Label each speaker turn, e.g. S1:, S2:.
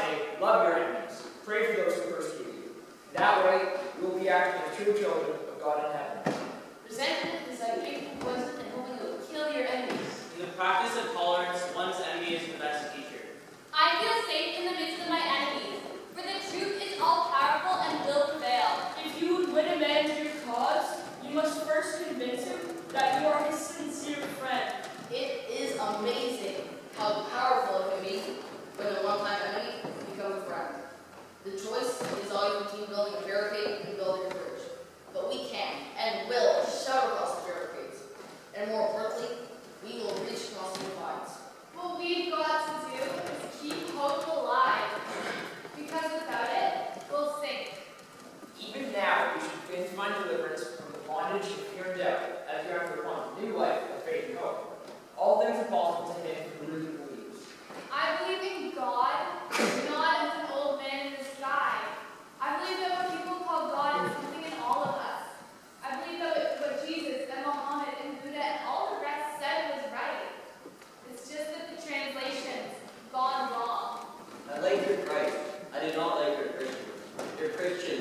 S1: say, love your enemies, pray for those who persecute you. That way, you will be acting as true children of God in heaven.
S2: Resentment is like drinking poison and hoping it will kill your enemies.
S3: In the practice of tolerance, one's enemy is the best teacher.
S4: I feel safe in the midst of my enemies, for the truth is all-powerful and will prevail.
S5: If you would win a man to your cause, you must first convince him that you are his sincere friend.
S2: It is amazing how powerful it can be when a one-time enemy becomes a friend. The choice is always between building a barricade and building a bridge. But we can and will shout across the barricades. And more importantly, we will reach across the lines.
S4: What we've got to do is keep hope alive, because without it, we'll sink.
S1: Even now, you should begin to find deliverance from the bondage of fear and doubt as you enter upon a new life of faith and hope. All things are possible to him who really believes.
S4: I believe in God, not as an old man in the sky. I believe that what people call God is something in all of us. I believe that what Jesus and Muhammad and Buddha and all the rest said was right. It's just that the translation's gone wrong.
S6: I like your Christ. I do not like your Christian. Your Christian